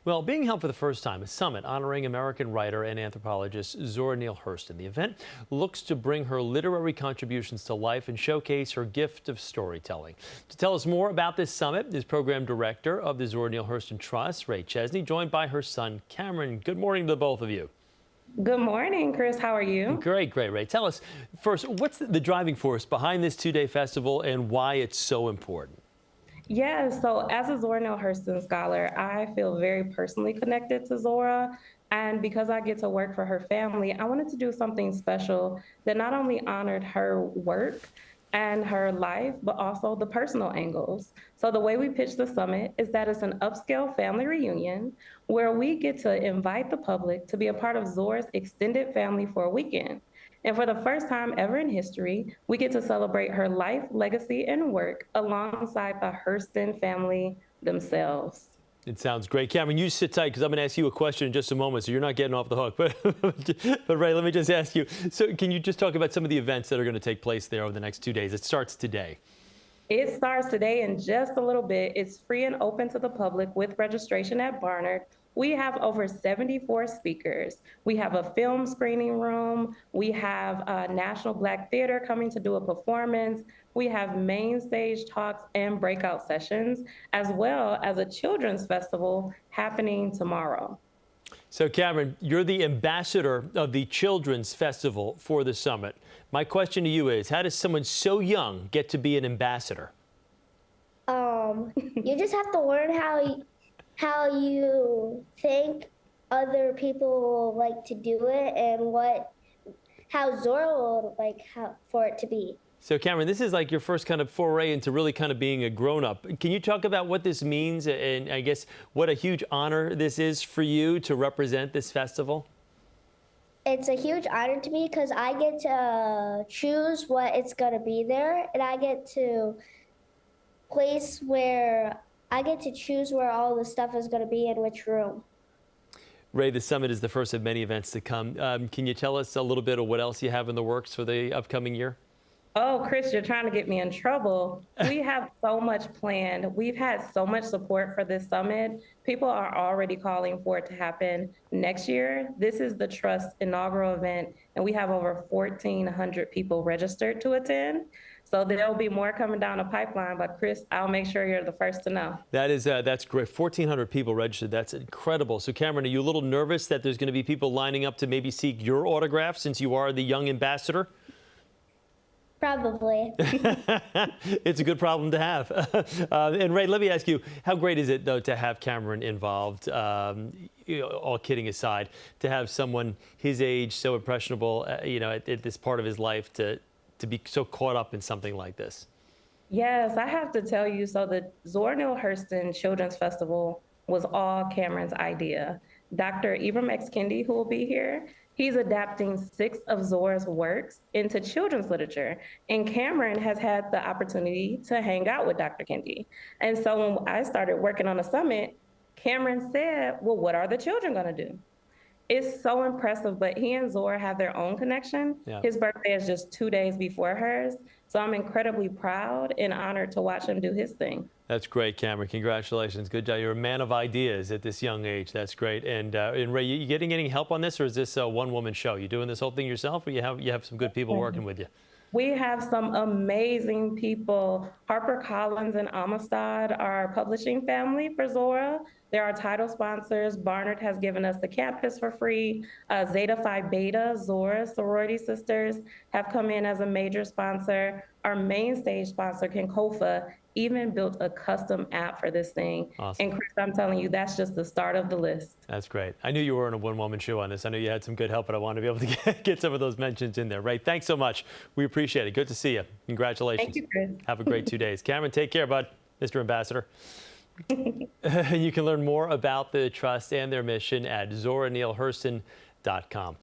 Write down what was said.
Well, being held for the first time, a summit honoring American writer and anthropologist Zora Neale Hurston. The event looks to bring her literary contributions to life and showcase her gift of storytelling. To tell us more about this summit is program director of the Zora Neale Hurston Trust, Ray Chesney, joined by her son, Cameron. Good morning to the both of you. Good morning, Chris. How are you? Great, Ray. Tell us first, what's the driving force behind this two-day festival and why it's so important? Yeah, so as a Zora Neale Hurston scholar, I feel very personally connected to Zora. And because I get to work for her family, I wanted to do something special that not only honored her work and her life, but also the personal angles. So the way we pitch the summit is that it's an upscale family reunion where we get to invite the public to be a part of Zora's extended family for a weekend. And for the first time ever in history, we get to celebrate her life, legacy, and work alongside the Hurston family themselves. It sounds great. Cameron, you sit tight because I'm going to ask you a question in just a moment, so you're not getting off the hook. But Ray, let me just ask you, so can you just talk about some of the events that are going to take place there over the next 2 days? It starts today. It starts today in just a little bit. It's free and open to the public with registration at Barnard. We have over 74 speakers. We have a film screening room. We have National Black Theater coming to do a performance. We have main stage talks and breakout sessions, as well as a children's festival happening tomorrow. So Cameron, you're the ambassador of the Children's Festival for the summit. My question to you is, how does someone so young get to be an ambassador? You just have to learn how you think other people like to do it and how Zora would like for it to be. So Cameron, this is like your first kind of foray into really kind of being a grown-up. Can you talk about what this means and I guess what a huge honor this is for you to represent this festival? It's a huge honor to me because I get to choose what it's going to be there, and I get to choose where all the stuff is going to be in which room. Ray, the summit is the first of many events to come. Can you tell us a little bit of what else you have in the works for the upcoming year? Oh, Chris, you're trying to get me in trouble. We have so much planned. We've had so much support for this summit. People are already calling for it to happen next year. This is the Trust inaugural event, and we have over 1,400 people registered to attend. So there'll be more coming down the pipeline, but Chris, I'll make sure you're the first to know. That's great. 1,400 people registered. That's incredible. So Cameron, are you a little nervous that there's going to be people lining up to maybe seek your autograph since you are the young ambassador? Probably. It's a good problem to have. And Ray, let me ask you, how great is it, though, to have Cameron involved, all kidding aside, to have someone his age, so impressionable, at this part of his life, to be so caught up in something like this? Yes, I have to tell you, so the Zora Neale Hurston Children's Festival was all Cameron's idea. Dr. Ibram X. Kendi, who will be here, he's adapting 6 of Zora's works into children's literature. And Cameron has had the opportunity to hang out with Dr. Kendi. And so when I started working on the summit, Cameron said, well, what are the children gonna do? It's so impressive, but he and Zora have their own connection. Yeah. His birthday is just 2 days before hers. So I'm incredibly proud and honored to watch him do his thing. That's great, Cameron. Congratulations. Good job. You're a man of ideas at this young age. That's great. And Ray, you getting any help on this, or is this a one-woman show? You doing this whole thing yourself, or you have some good people working with you? We have some amazing people. HarperCollins and Amistad are a publishing family for Zora. There are title sponsors. Barnard has given us the campus for free. Zeta Phi Beta, Zora's sorority sisters, have come in as a major sponsor. Our main stage sponsor, Kenkofa, even built a custom app for this thing. Awesome. And Chris, I'm telling you, that's just the start of the list. That's great. I knew you were in a one-woman show on this. I know you had some good help, but I wanted to be able to get some of those mentions in there. Ray, thanks so much. We appreciate it. Good to see you. Congratulations. Thank you, Chris. Have a great 2 days. Cameron, take care, bud. Mr. Ambassador. You can learn more about the Trust and their mission at zoranealehurston.com.